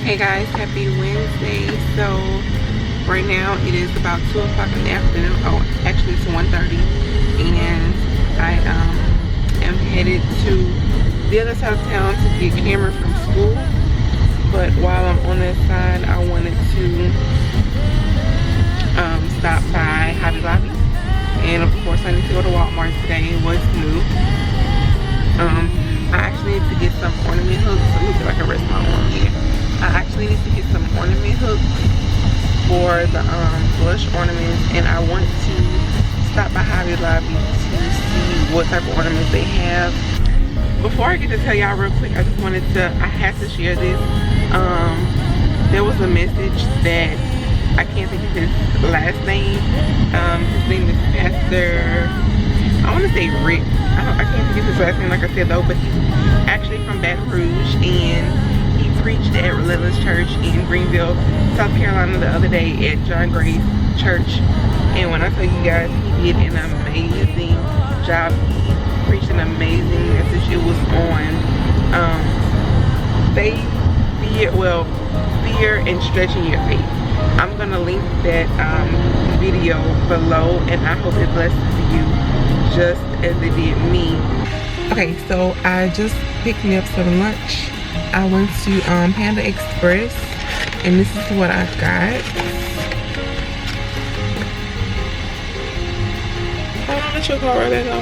Hey guys, happy Wednesday. So right now it is about 2 o'clock in the afternoon. Oh, actually it's 1:30, and I am headed to the other side of town to get Cameron from school. But while I'm on that side, I wanted to stop by Hobby Lobby, and of course I need to go to Walmart today. What's new? I actually need to get some ornament hooks. Let me see if I can rest my arm here. I actually need to get some ornament hooks for the blush ornaments, and I want to stop by Hobby Lobby to see what type of ornaments they have. Before I get to tell y'all real quick, I just wanted to, I had to share this. There was a message that, I can't think of his last name. His name is Pastor, I want to say Rick. I can't think of his last name like I said though, but he's actually from Baton Rouge, and he preached at Realness Church in Greenville, South Carolina the other day at John Gray's church. And when I tell you guys, he did an amazing job. He preached an amazing message. It was on fear and stretching your faith. I'm gonna link that video below, and I hope it blesses you just as it did me. Okay, so I just picked me up some lunch. I went to Panda Express, and this is what I got. Hold on, let your car right back on.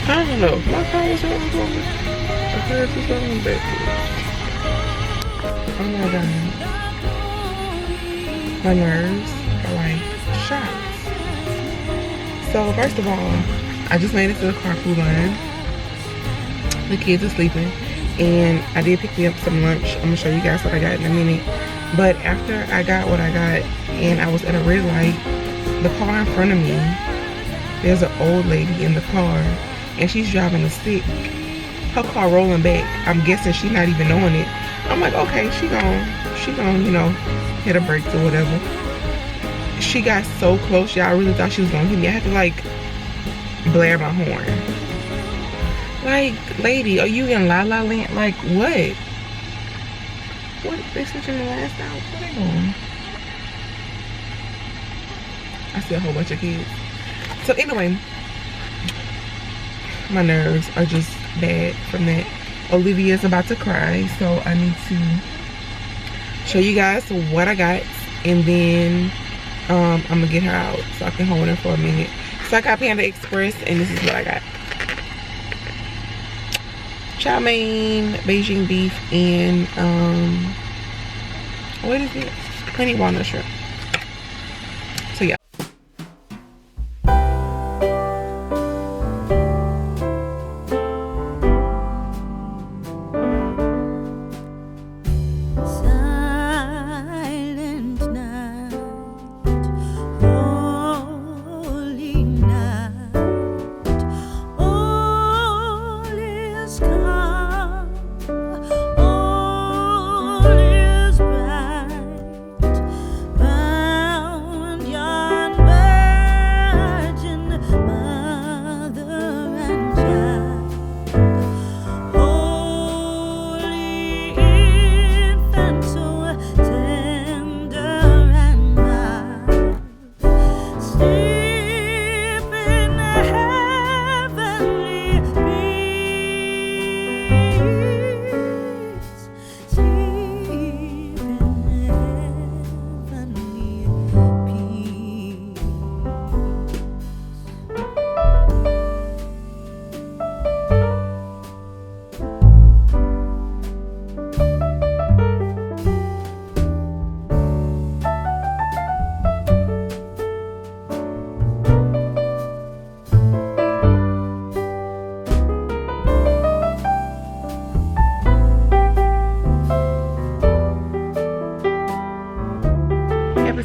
I don't know. My car was on forward. I heard this on backwards. Oh my god. My nerves are like shots. So first of all, I just made it to the carpool line. The kids are sleeping, and I did pick me up some lunch. I'm gonna show you guys what I got in a minute. But after I got what I got, and I was at a red light, the car in front of me, there's an old lady in the car, and she's driving a stick. Her car rolling back. I'm guessing she's not even knowing it. I'm like, okay, she gon', you know, hit her brakes or whatever. She got so close, y'all. I really thought she was gonna hit me. I had to like blare my horn. Like, lady, are you in La La Land? Like, what? What? They switching the last out? What are they doing? I see a whole bunch of kids. So anyway, my nerves are just bad from that. Olivia's about to cry, so I need to show you guys what I got, and then I'm gonna get her out so I can hold her for a minute. So I got Panda Express, and this is what I got: chow mein, Beijing beef, and what is it? Honey walnut shrimp. So yeah.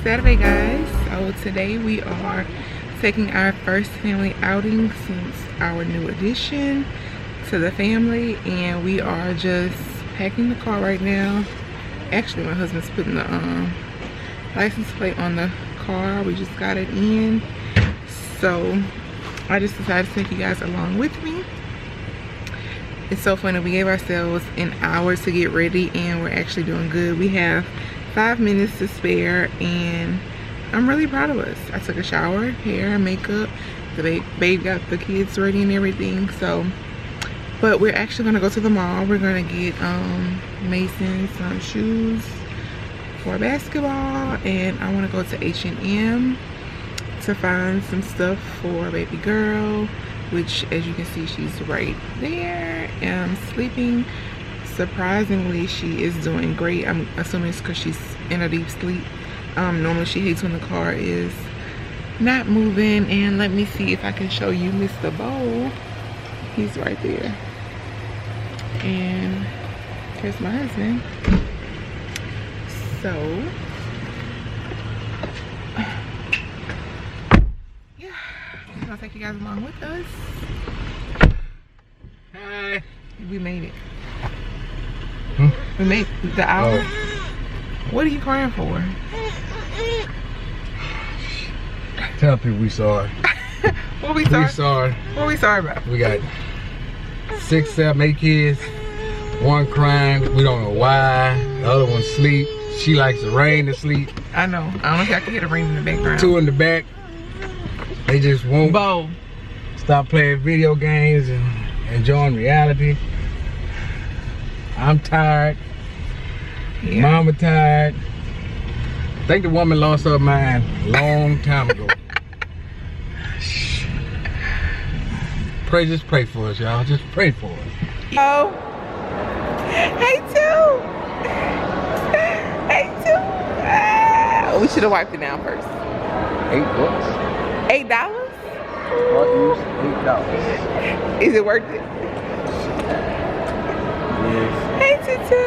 Saturday, guys. So today we are taking our first family outing since our new addition to the family, and we are just packing the car right now. Actually, my husband's putting the license plate on the car. We just got it in. So I just decided to take you guys along with me. It's so funny. We gave ourselves an hour to get ready and we're actually doing good. We have 5 minutes to spare and I'm really proud of us. I took a shower, hair, makeup. The babe got the kids ready and everything. So, but we're actually gonna go to the mall. We're gonna get Mason some shoes for basketball, and I want to go to H&M to find some stuff for baby girl, which as you can see she's right there sleeping. Surprisingly, she is doing great. I'm assuming it's because she's in a deep sleep. Normally she hates when the car is not moving. And let me see if I can show you Mr. Bo. He's right there, and here's my husband. So yeah, I'm gonna take you guys along with us. Hi. We made it. We made the hour. Oh. What are you crying for? Tell people we sorry. What we sorry? We sorry. What we sorry about? We got 6, 7, 8 kids. One crying. We don't know why. The other one sleep. She likes the rain to sleep. I know. I don't know if I can hear the rain in the background. 2 in the back. They just won't Bo. stop playing video games and enjoying reality. I'm tired. Yeah. Mama tired. I think the woman lost her mind a long time ago. Just pray for us, y'all. Just pray for us. Oh. Hey, Two. Hey, Two. We should have wiped it down first. $8. $8? $8. Is it worth it? Yes. Hey, Tutu.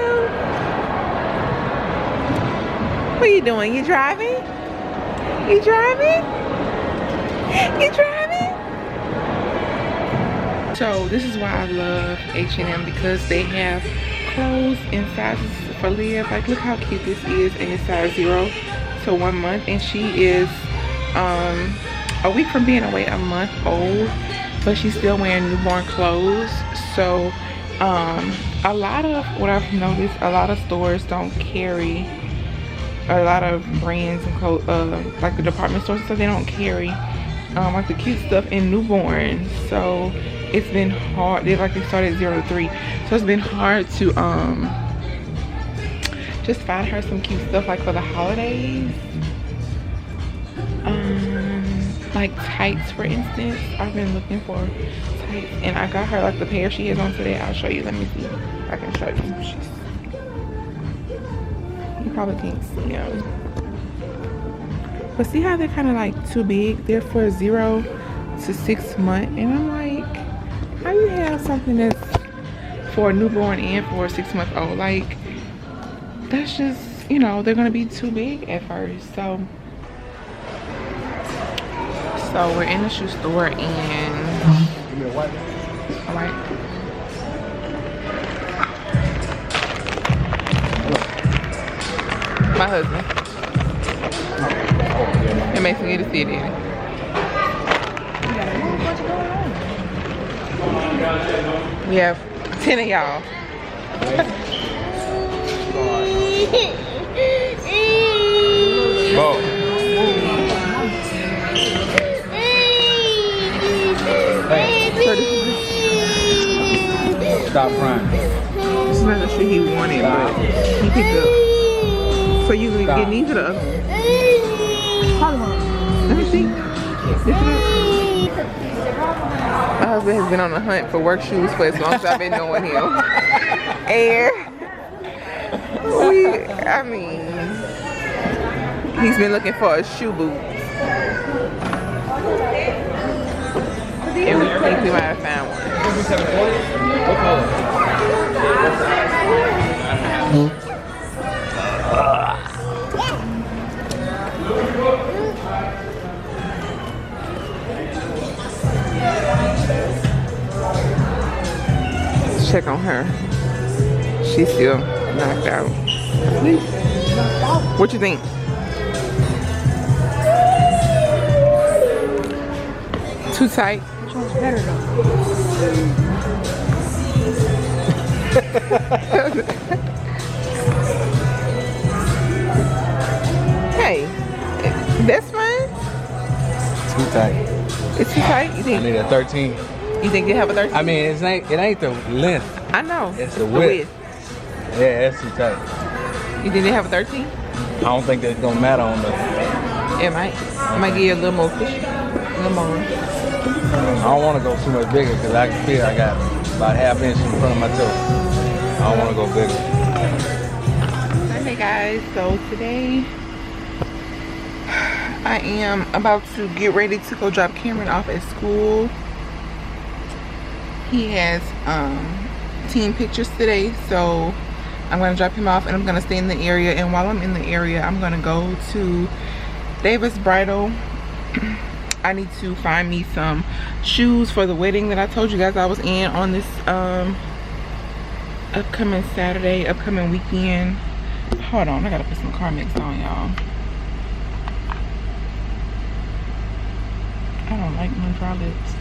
What are you doing? You driving? You driving? You driving? So this is why I love H&M, because they have clothes in sizes for Liv. Like, look how cute this is, and it's size 0 to 1 month, and she is a week from being away, a month old, but she's still wearing newborn clothes. So a lot of what I've noticed, a lot of stores don't carry, a lot of brands and clothes, like the department stores, so they don't carry like the cute stuff in newborns. So it's been hard. They started 0 to 3, so it's been hard to just find her some cute stuff like for the holidays. Like tights, for instance. I've been looking for tights, and I got her like the pair she has on today. I'll show you. Let me see if I can show you. You probably can't see them, but see how they're kind of like too big? They're for 0 to 6 months, and I'm like, how you have something that's for a newborn and for a 6-month-old? Like, that's just, you know, they're gonna be too big at first. So we're in the shoe store, and Give me a wipe. all right. My husband. It makes me get to see it in. We have 10 of y'all. Stop crying. This is not the shoe he wanted, but he picked up. So you can get these or the other one? Let me see. My husband has been on the hunt for work shoes for as long as I've been knowing him. And I mean, he's been looking for a shoe boot. And we think we might have found one. What color? Let's check on her. She's still knocked out. What you think? Too tight? Which one's better though? Hey, that's fine. Too tight. It's too tight. You I think? need a 13. You think you have a 13? I mean, it ain't the length. I know. It's the width. Yeah, that's too tight. You think they have a 13? I don't think that's gonna matter on the. It might. It might give you a little more push. A little more. I don't want to go too much bigger because I can feel I got about ½ inch in front of my toe. I don't want to go bigger. Hey guys, so today I am about to get ready to go drop Cameron off at school. He has team pictures today, so I'm gonna drop him off and I'm gonna stay in the area. And while I'm in the area, I'm gonna go to Davis Bridal. I need to find me some shoes for the wedding that I told you guys I was in on this upcoming Saturday, upcoming weekend. Hold on, I gotta put some car mix on, y'all. I don't like my dry lips.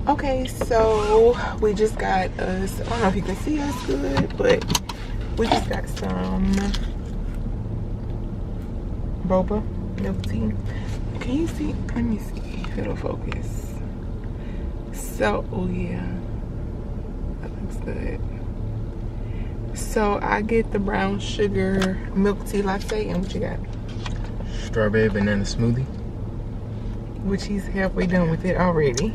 Okay, so we just got us, I don't know if you can see us good, but we just got some boba milk tea. Can you see? Let me see if it'll focus. So, oh yeah, that looks good. So I get the brown sugar milk tea latte, and what you got? Strawberry banana smoothie. Which he's halfway done with it already.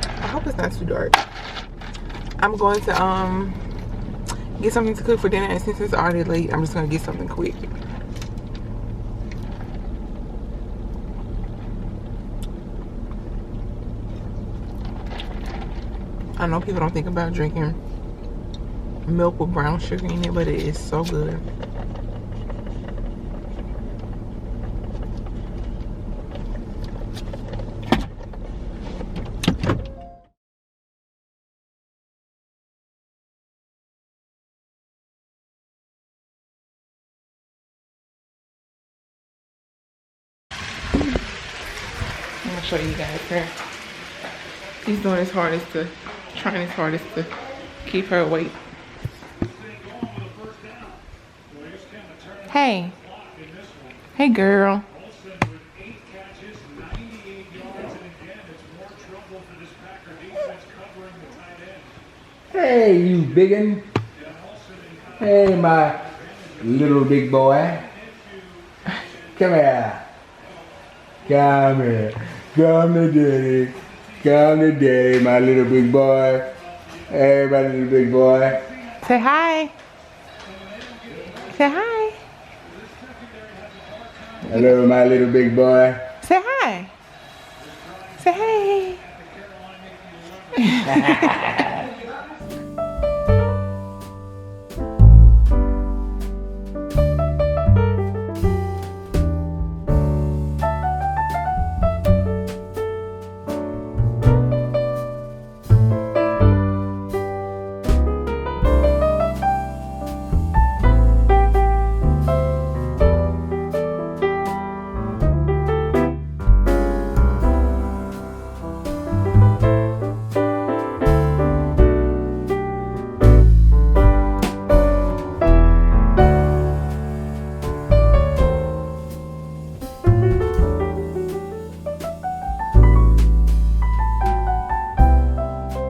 I hope it's not too dark. I'm going to get something to cook for dinner, and since it's already late, I'm just gonna get something quick. I know people don't think about drinking milk with brown sugar in it, but it is so good. I'm gonna show you guys here. He's doing his hardest to, trying his hardest to keep her awake. Hey. Hey, girl. Hey, you biggin'. Hey, my little big boy. Come here. Come here. Come to daddy. Come to daddy, my little big boy. Hey, my little big boy. Say hi. Say hi. Hello, my little big boy. Say hi. Say hey.